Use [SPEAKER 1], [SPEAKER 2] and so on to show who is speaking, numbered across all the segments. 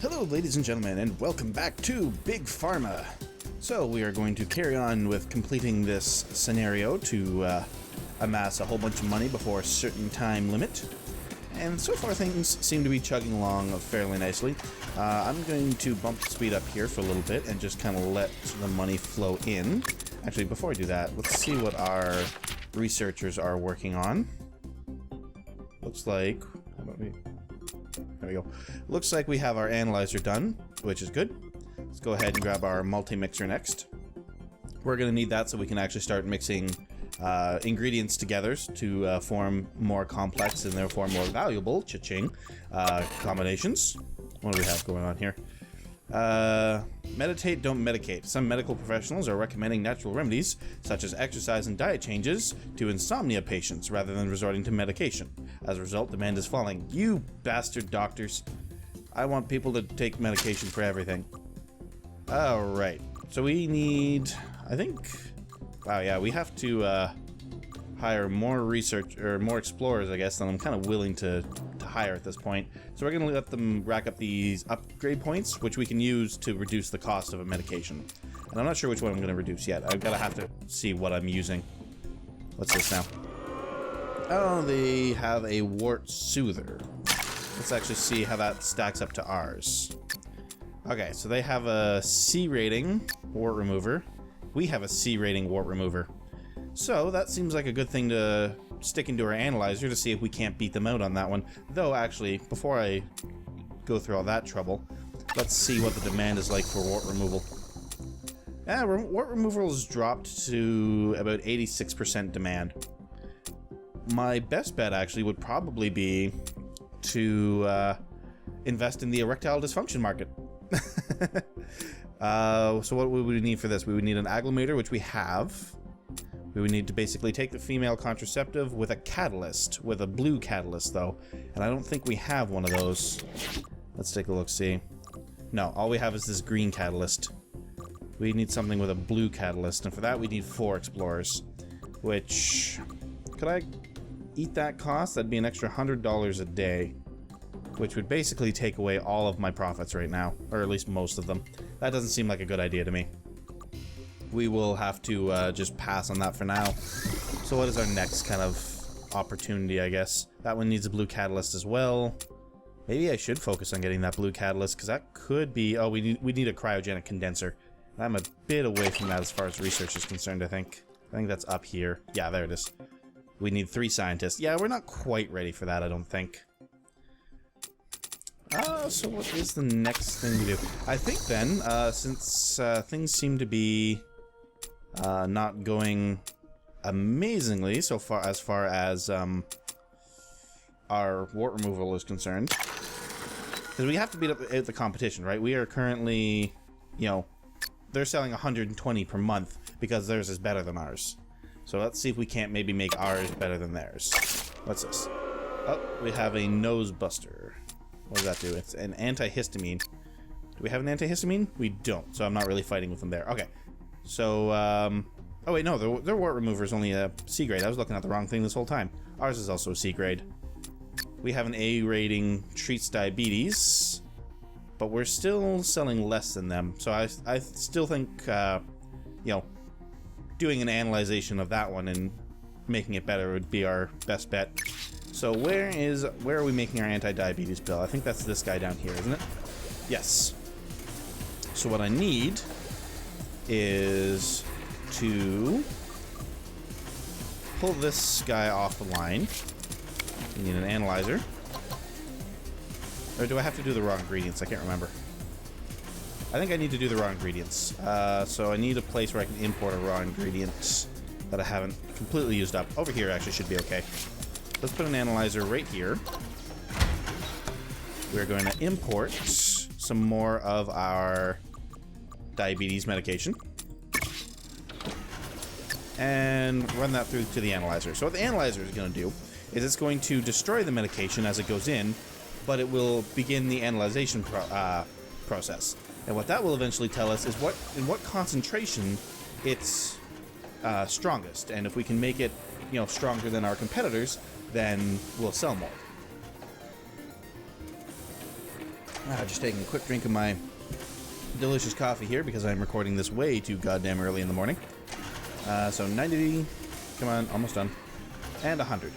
[SPEAKER 1] Hello ladies and gentlemen, and welcome back to Big Pharma. So we are going to carry on with completing this scenario to amass a whole bunch of money before a certain time limit. And so far things seem to be chugging along fairly nicely. I'm going to bump the speed up here for a little bit and just kind of let the money flow in. Actually, before I do that, let's see what our researchers are working on. Looks like... How about we... There we go. Looks like we have our analyzer done, which is good. Let's go ahead and grab our multi-mixer next. We're going to need that so we can actually start mixing ingredients together to form more complex and therefore more valuable, cha-ching, combinations. What do we have going on here? Meditate, don't medicate. Some medical professionals are recommending natural remedies, such as exercise and diet changes, to insomnia patients rather than resorting to medication. As a result, demand is falling. You bastard doctors. I want people to take medication for everything. Alright. So we need... I think... Wow, yeah, we have to hire more research... or more explorers, I guess, than I'm kind of willing to hire at this point. So we're going to let them rack up these upgrade points, which we can use to reduce the cost of a medication. And I'm not sure which one I'm going to reduce yet. I've got to have to see what I'm using. What's this now? Oh, they have a wart soother. Let's actually see how that stacks up to ours. Okay, so they have a C rating wart remover. We have a C rating wart remover. So that seems like a good thing to stick into our analyzer to see if we can't beat them out on that one. Though, actually, before I go through all that trouble, let's see what the demand is like for wart removal. Yeah, wart removal has dropped to about 86% demand. My best bet, actually, would probably be to invest in the erectile dysfunction market. So what would we need for this? We would need an agglomerator, which we have. We would need to basically take the female contraceptive with a catalyst, with a blue catalyst, though. And I don't think we have one of those. Let's take a look-see. No, all we have is this green catalyst. We need something with a blue catalyst, and for that we need 4 explorers. Which... Could I eat that cost? That'd be an extra $100 a day. Which would basically take away all of my profits right now. Or at least most of them. That doesn't seem like a good idea to me. We will have to just pass on that for now. So what is our next kind of opportunity, I guess? That one needs a blue catalyst as well. Maybe I should focus on getting that blue catalyst, because that could be... Oh, we need a cryogenic condenser. I'm a bit away from that as far as research is concerned, I think. I think that's up here. Yeah, there it is. We need 3 scientists. Yeah, we're not quite ready for that, I don't think. So what is the next thing to do? I think then, since things seem to be not going amazingly so far as our wart removal is concerned, because we have to beat up the competition, right? We are currently, you know, they're selling 120 per month because theirs is better than ours. So let's see if we can't maybe make ours better than theirs. What's this? Oh, we have a nose buster. What does that do? It's an antihistamine. Do we have an antihistamine? We don't, so I'm not really fighting with them there. Okay. So, oh wait, no, their wart remover is only a C grade. I was looking at the wrong thing this whole time. Ours is also a C grade. We have an A rating, treats diabetes, but we're still selling less than them. So I still think, you know, doing an analyzation of that one and making it better would be our best bet. So where are we making our anti-diabetes pill? I think that's this guy down here, isn't it? Yes. So what I need is to pull this guy off the line. We need an analyzer. Or do I have to do the raw ingredients? I can't remember. I think I need to do the raw ingredients. So I need a place where I can import a raw ingredient that I haven't completely used up. Over here actually should be okay. Let's put an analyzer right here. We're going to import some more of our diabetes medication. And run that through to the analyzer. So what the analyzer is going to do is it's going to destroy the medication as it goes in, but it will begin the analyzation process. And what that will eventually tell us is in what concentration it's strongest. And if we can make it, you know, stronger than our competitors, then we'll sell more. Just taking a quick drink of my delicious coffee here because I'm recording this way too goddamn early in the morning. So 90, come on, almost done, and 100.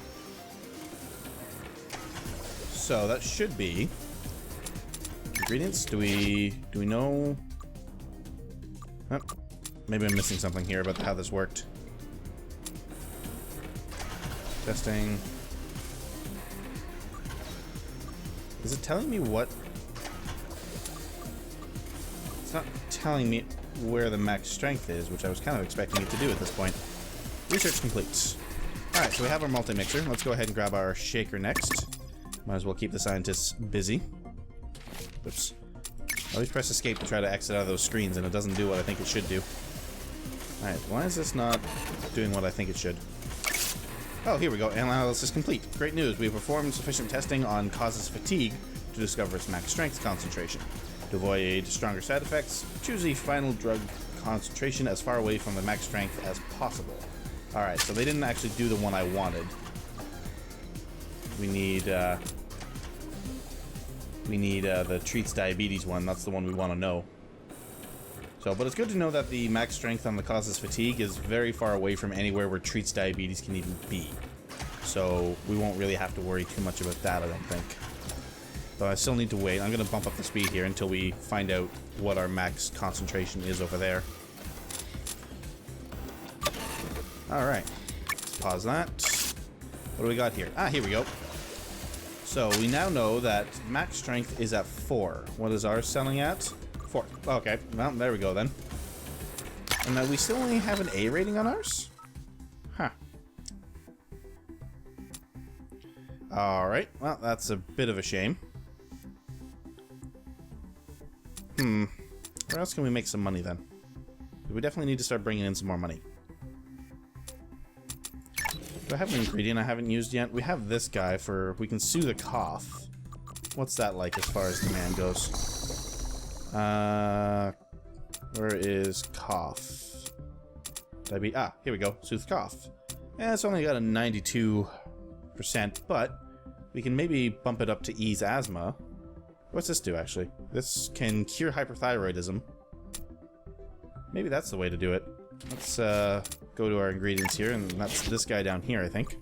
[SPEAKER 1] So that should be ingredients. Do we know? Oh, maybe I'm missing something here about how this worked. Testing. Is it telling me what? It's not telling me where the max strength is, which I was kind of expecting it to do at this point. Research complete. Alright, so we have our multi-mixer. Let's go ahead and grab our shaker next. Might as well keep the scientists busy. Oops. I always press escape to try to exit out of those screens, and it doesn't do what I think it should do. Alright, why is this not doing what I think it should? Oh, here we go. Analysis complete. Great news. We have performed sufficient testing on causes fatigue to discover its max strength concentration. To avoid stronger side effects, choose the final drug concentration as far away from the max strength as possible. Alright, so they didn't actually do the one I wanted. We need the treats diabetes one. That's the one we want to know. So, but it's good to know that the max strength on the causes fatigue is very far away from anywhere where treats diabetes can even be. So we won't really have to worry too much about that, I don't think. But I still need to wait. I'm going to bump up the speed here until we find out what our max concentration is over there. Alright. Let's pause that. What do we got here? Ah, here we go. So we now know that max strength is at 4. What is ours selling at? 4. Okay, well, there we go then. And now we still only have an A rating on ours? Huh. Alright, well, that's a bit of a shame. Where else can we make some money then? We definitely need to start bringing in some more money. Do I have an ingredient I haven't used yet? We have this guy for... We can soothe a cough. What's that like as far as demand goes? Where is cough? Ah, here we go. Soothe cough. Yeah, it's only got a 92%, but we can maybe bump it up to ease asthma. What's this do, actually? This can cure hyperthyroidism. Maybe that's the way to do it. Let's go to our ingredients here, and that's this guy down here, I think.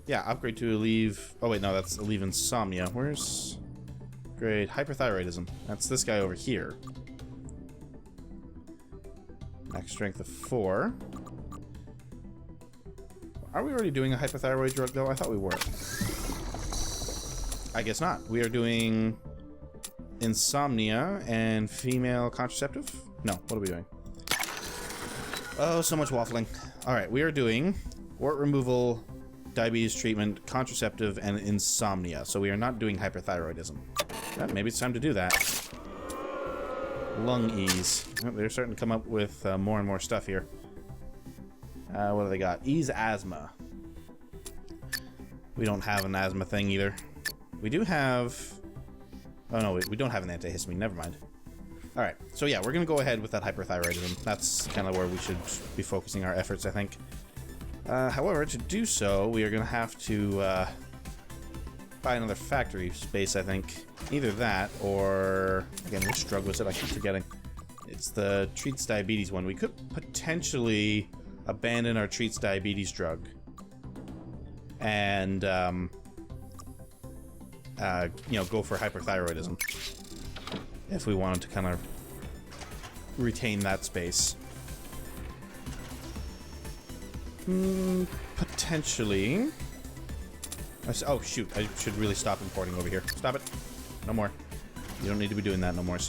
[SPEAKER 1] Yeah, upgrade to relieve... Oh, wait, no, that's relieve insomnia. Where's... Great, hyperthyroidism. That's this guy over here. Max strength of 4. Are we already doing a hypothyroid drug, though? I thought we were. I guess not. We are doing insomnia and female contraceptive? No, what are we doing? Oh, so much waffling. Alright, we are doing wart removal, diabetes treatment, contraceptive, and insomnia. So we are not doing hyperthyroidism. Maybe it's time to do that. Lung ease. Oh, they're starting to come up with more and more stuff here. What do they got? Ease asthma. We don't have an asthma thing either. We do have... Oh no, we don't have an antihistamine. Never mind. Alright, so yeah, we're going to go ahead with that hyperthyroidism. That's kind of where we should be focusing our efforts, I think. However, to do so, we are going to have to buy another factory space, I think. Either that, or... Again, which drug was it? I keep forgetting. It's the treats diabetes one. We could potentially abandon our treats diabetes drug. And, you know, go for hyperthyroidism. If we wanted to kind of retain that space. Potentially. Oh, shoot. I should really stop importing over here. Stop it. No more. You don't need to be doing that no more. I'm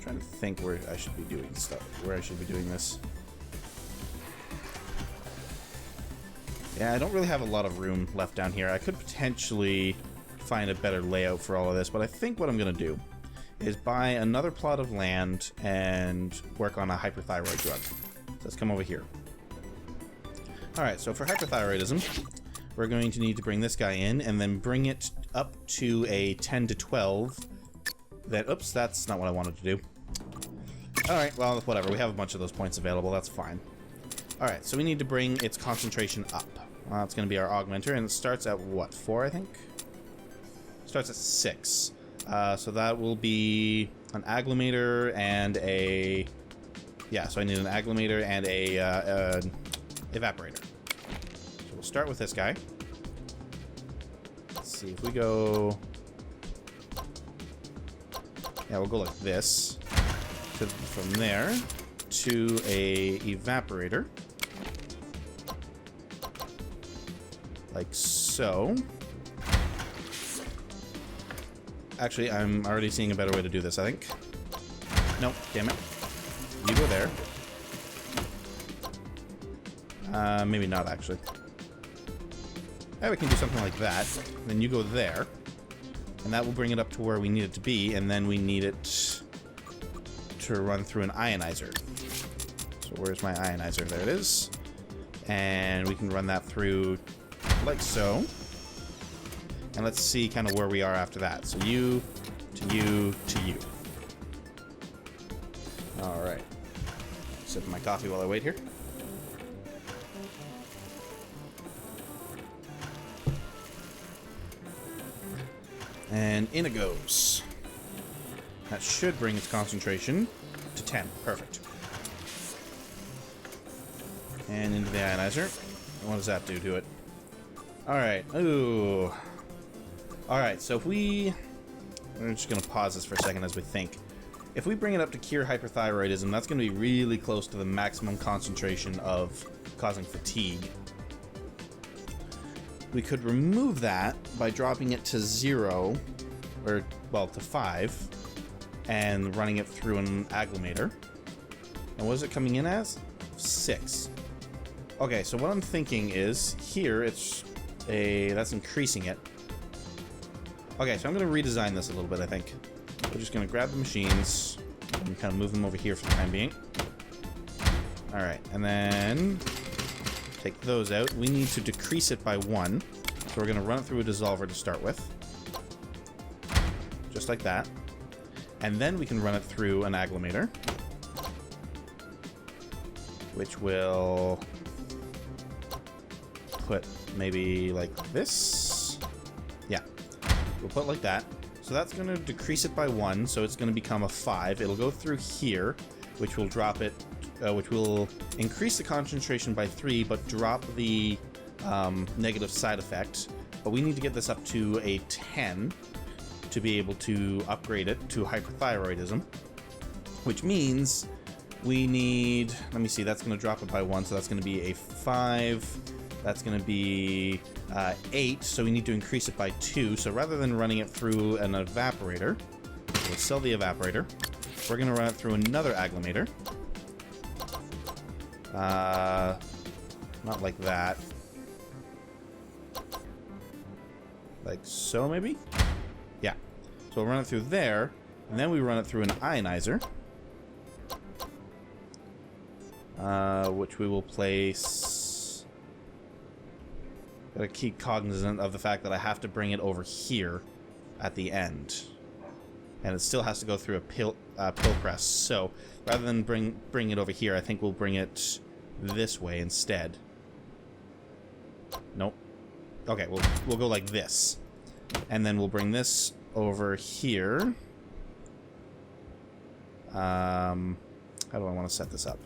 [SPEAKER 1] trying to think where I should be doing stuff. Where I should be doing this. Yeah, I don't really have a lot of room left down here. I could potentially find a better layout for all of this, but I think what I'm going to do is buy another plot of land and work on a hyperthyroid drug. So let's come over here. Alright, so for hyperthyroidism, we're going to need to bring this guy in and then bring it up to a 10 to 12. Then, oops, that's not what I wanted to do. Alright, well, whatever. We have a bunch of those points available. That's fine. Alright, so we need to bring its concentration up. Well, that's going to be our augmenter, and it starts at what? 4, I think? starts at 6. So that will be an agglomerator and a... Yeah, so I need an agglomerator and a evaporator. So we'll start with this guy. Let's see if we go... Yeah, we'll go like this. From there to a evaporator. Like so. Actually, I'm already seeing a better way to do this, I think. Nope, damn it. You go there. Maybe not, actually. Yeah, we can do something like that. Then you go there. And that will bring it up to where we need it to be, and then we need it to run through an ionizer. So where's my ionizer? There it is. And we can run that through like so. And let's see kind of where we are after that. So you, to you, to you. Alright. Sipping my coffee while I wait here. And in it goes. That should bring its concentration to 10. Perfect. And into the ionizer. What does that do to it? Alright. Ooh. Alright, so if we... I'm just going to pause this for a second as we think. If we bring it up to cure hyperthyroidism, that's going to be really close to the maximum concentration of causing fatigue. We could remove that by dropping it to 0, or, well, to 5, and running it through an agglomerator. And what is it coming in as? 6. Okay, so what I'm thinking is, here, that's increasing it. Okay, so I'm going to redesign this a little bit, I think. We're just going to grab the machines and kind of move them over here for the time being. Alright, and then... take those out. We need to decrease it by 1. So we're going to run it through a dissolver to start with. Just like that. And then we can run it through an agglomerator. Which will put maybe like this. Yeah. We'll put it like that. So that's going to decrease it by 1. So it's going to become a 5. It'll go through here, which will drop it which will increase the concentration by 3, but drop the negative side effect. But we need to get this up to a 10 to be able to upgrade it to hyperthyroidism, which means we need... Let me see, that's going to drop it by 1, so that's going to be a 5. That's going to be 8, so we need to increase it by 2. So rather than running it through an evaporator, we'll sell the evaporator. We're going to run it through another agglomerator. Not like that. Like so, maybe? Yeah. So we'll run it through there, and then we run it through an ionizer. Which we will place... Gotta keep cognizant of the fact that I have to bring it over here at the end. And it still has to go through a pill press. So, rather than bring it over here, I think we'll bring it this way instead. Nope. Okay, we'll go like this. And then we'll bring this over here. How do I want to set this up?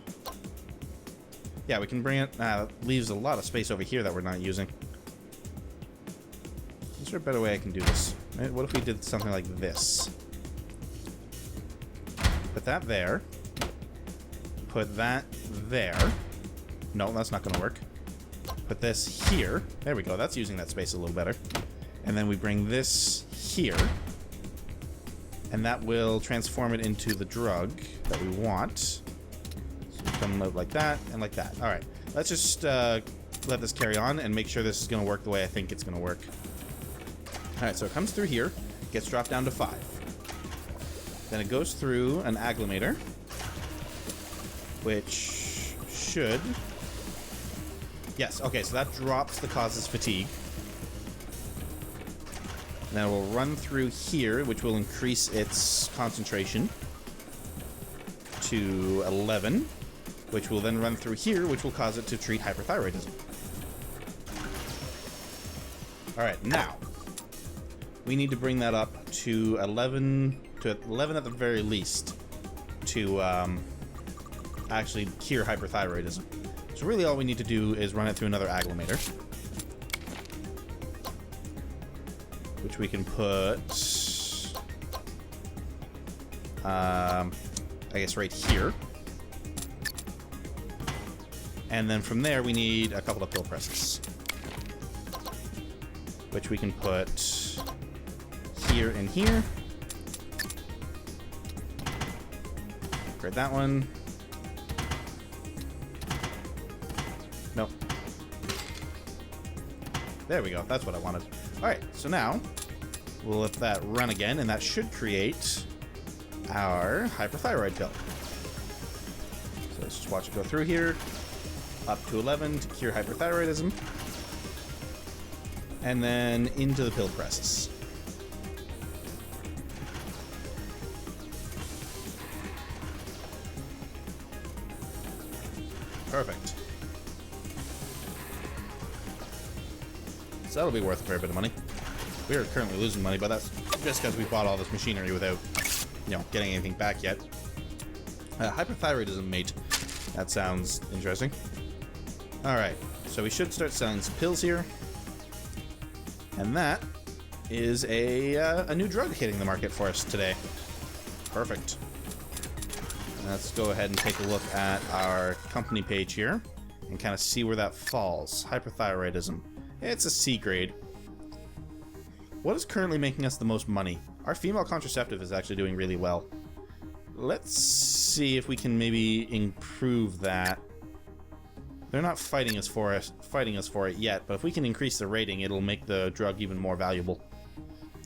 [SPEAKER 1] Yeah, we can bring it... leaves a lot of space over here that we're not using. Is there a better way I can do this? What if we did something like this? Put that there. Put that there. No, that's not going to work. Put this here. There we go. That's using that space a little better. And then we bring this here. And that will transform it into the drug that we want. So come out like that and like that. Alright. Let's just let this carry on and make sure this is going to work the way I think it's going to work. Alright, so it comes through here. Gets dropped down to 5. Then it goes through an agglomerator, which should... Yes, okay, so that drops the causes fatigue. And then it will run through here, which will increase its concentration to 11, which will then run through here, which will cause it to treat hyperthyroidism. Alright, now, we need to bring that up to 11 at the very least to actually cure hyperthyroidism. So really all we need to do is run it through another agglomerator, which we can put I guess right here. And then from there we need a couple of pill presses, which we can put here and here. Upgrade that one. Nope. There we go. That's what I wanted. Alright, so now we'll let that run again, and that should create our hyperthyroid pill. So let's just watch it go through here. Up to 11 to cure hyperthyroidism. And then into the pill presses. Perfect. So that'll be worth a fair bit of money. We are currently losing money, but that's just because we bought all this machinery without, you know, getting anything back yet. Hyperthyroidism mate. That sounds interesting. Alright, so we should start selling some pills here. And that is a new drug hitting the market for us today. Perfect. Let's go ahead and take a look at our company page here and kind of see where that falls. Hyperthyroidism. It's a C grade. What is currently making us the most money? Our female contraceptive is actually doing really well. Let's see if we can maybe improve that. They're not fighting us for it yet, but if we can increase the rating, it'll make the drug even more valuable.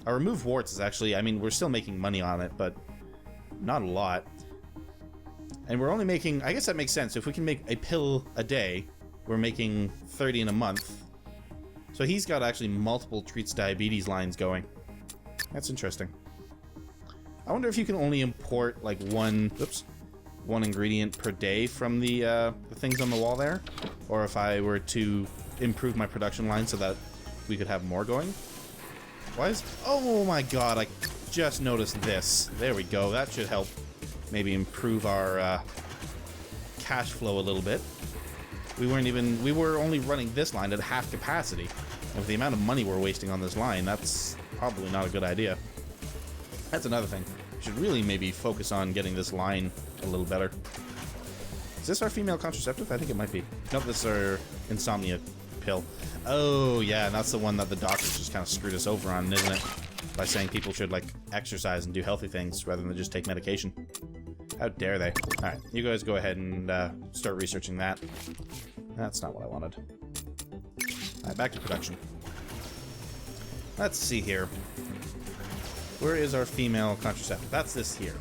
[SPEAKER 1] Our remove warts is actually, I mean, we're still making money on it, but not a lot. And we're only making, I guess that makes sense. If we can make a pill a day, we're making 30 in a month. So he's got actually multiple treats diabetes lines going. That's interesting. I wonder if you can only import like one ingredient per day from the things on the wall there, or if I were to improve my production line so that we could have more going. Why is... Oh my god, I just noticed this. There we go. That should help maybe improve our cash flow a little bit. We were only running this line at half capacity. And with the amount of money we're wasting on this line, that's probably not a good idea. That's another thing. We should really maybe focus on getting this line a little better. Is this our female contraceptive? I think it might be. Nope, this is our insomnia pill. Oh, yeah, and that's the one that the doctors just kind of screwed us over on, isn't it? By saying people should, like, exercise and do healthy things rather than just take medication. How dare they? Alright, you guys go ahead and start researching that. That's not what I wanted. Alright, back to production. Let's see here. Where is our female contraceptive? That's this here.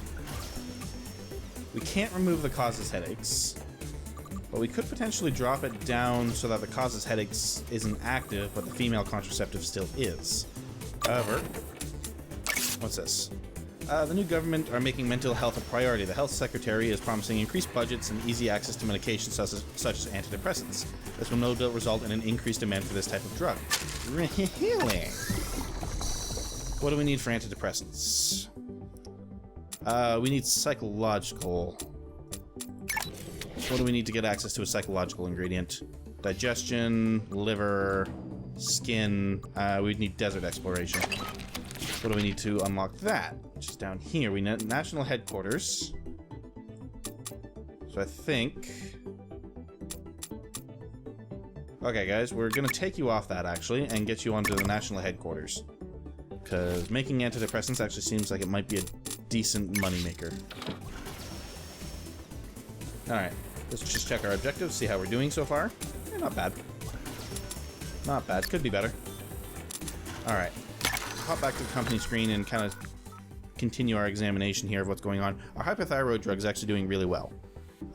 [SPEAKER 1] We can't remove the causes headaches, but we could potentially drop it down so that the causes headaches isn't active, but the female contraceptive still is. However, what's this? The new government are making mental health a priority. The health secretary is promising increased budgets and easy access to medications such as antidepressants. This will no doubt result in an increased demand for this type of drug. Really? What do we need for antidepressants? We need psychological. What do we need to get access to a psychological ingredient? Digestion, liver, skin. We'd need desert exploration. What do we need to unlock that? Which is down here. We need national headquarters. So I think... Okay, guys, we're going to take you off that, actually, and get you onto the national headquarters. Because making antidepressants actually seems like it might be a decent moneymaker. Alright, let's just check our objectives, see how we're doing so far. Not bad. Not bad. Could be better. Alright. Hop back to the company screen and kind of continue our examination here of what's going on. Our hypothyroid drug is actually doing really well.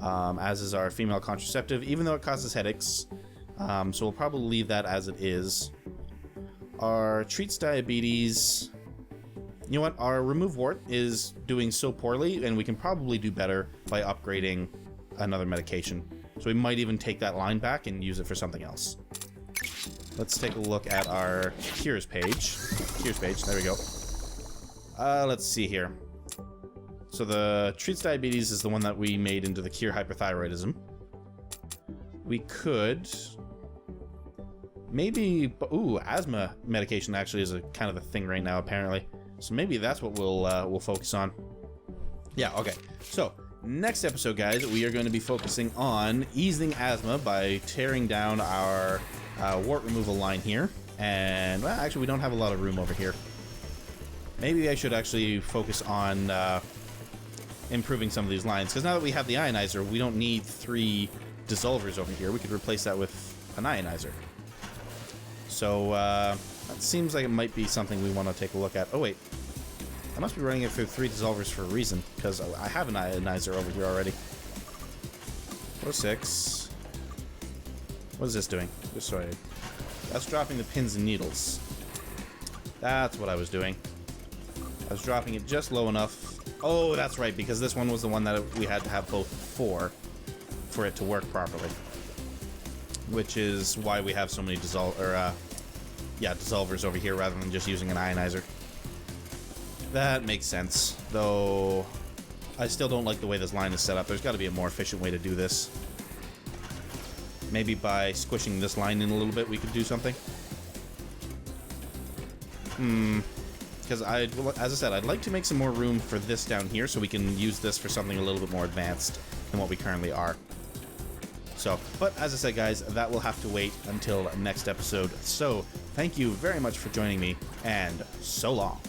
[SPEAKER 1] As is our female contraceptive, even though it causes headaches. So we'll probably leave that as it is. Our treats diabetes... You know what? Our remove wart is doing so poorly, and we can probably do better by upgrading another medication. So we might even take that line back and use it for something else. let's take a look at our cures page. Cures page, there we go. Let's see here. So the treats diabetes is the one that we made into the cure hyperthyroidism. We could maybe, ooh, asthma medication actually is a kind of a thing right now apparently. So maybe that's what we'll focus on. Yeah, okay. So next episode, guys, we are going to be focusing on easing asthma by tearing down our wart removal line here. And, well, actually, we don't have a lot of room over here. Maybe I should actually focus on improving some of these lines. Because now that we have the ionizer, we don't need 3 dissolvers over here. We could replace that with an ionizer. So, that seems like it might be something we want to take a look at. Oh, wait. I must be running it through 3 dissolvers for a reason, because I have an ionizer over here already. 06. What is this doing? Just sorry. That's dropping the pins and needles. That's what I was doing. I was dropping it just low enough. Oh, that's right, because this one was the one that we had to have both for it to work properly. Which is why we have so many dissolvers over here rather than just using an ionizer. That makes sense, though I still don't like the way this line is set up. There's got to be a more efficient way to do this. Maybe by squishing this line in a little bit we could do something. Because as I said, I'd like to make some more room for this down here so we can use this for something a little bit more advanced than what we currently are. So, but as I said, guys, that will have to wait until next episode. So, thank you very much for joining me, and so long.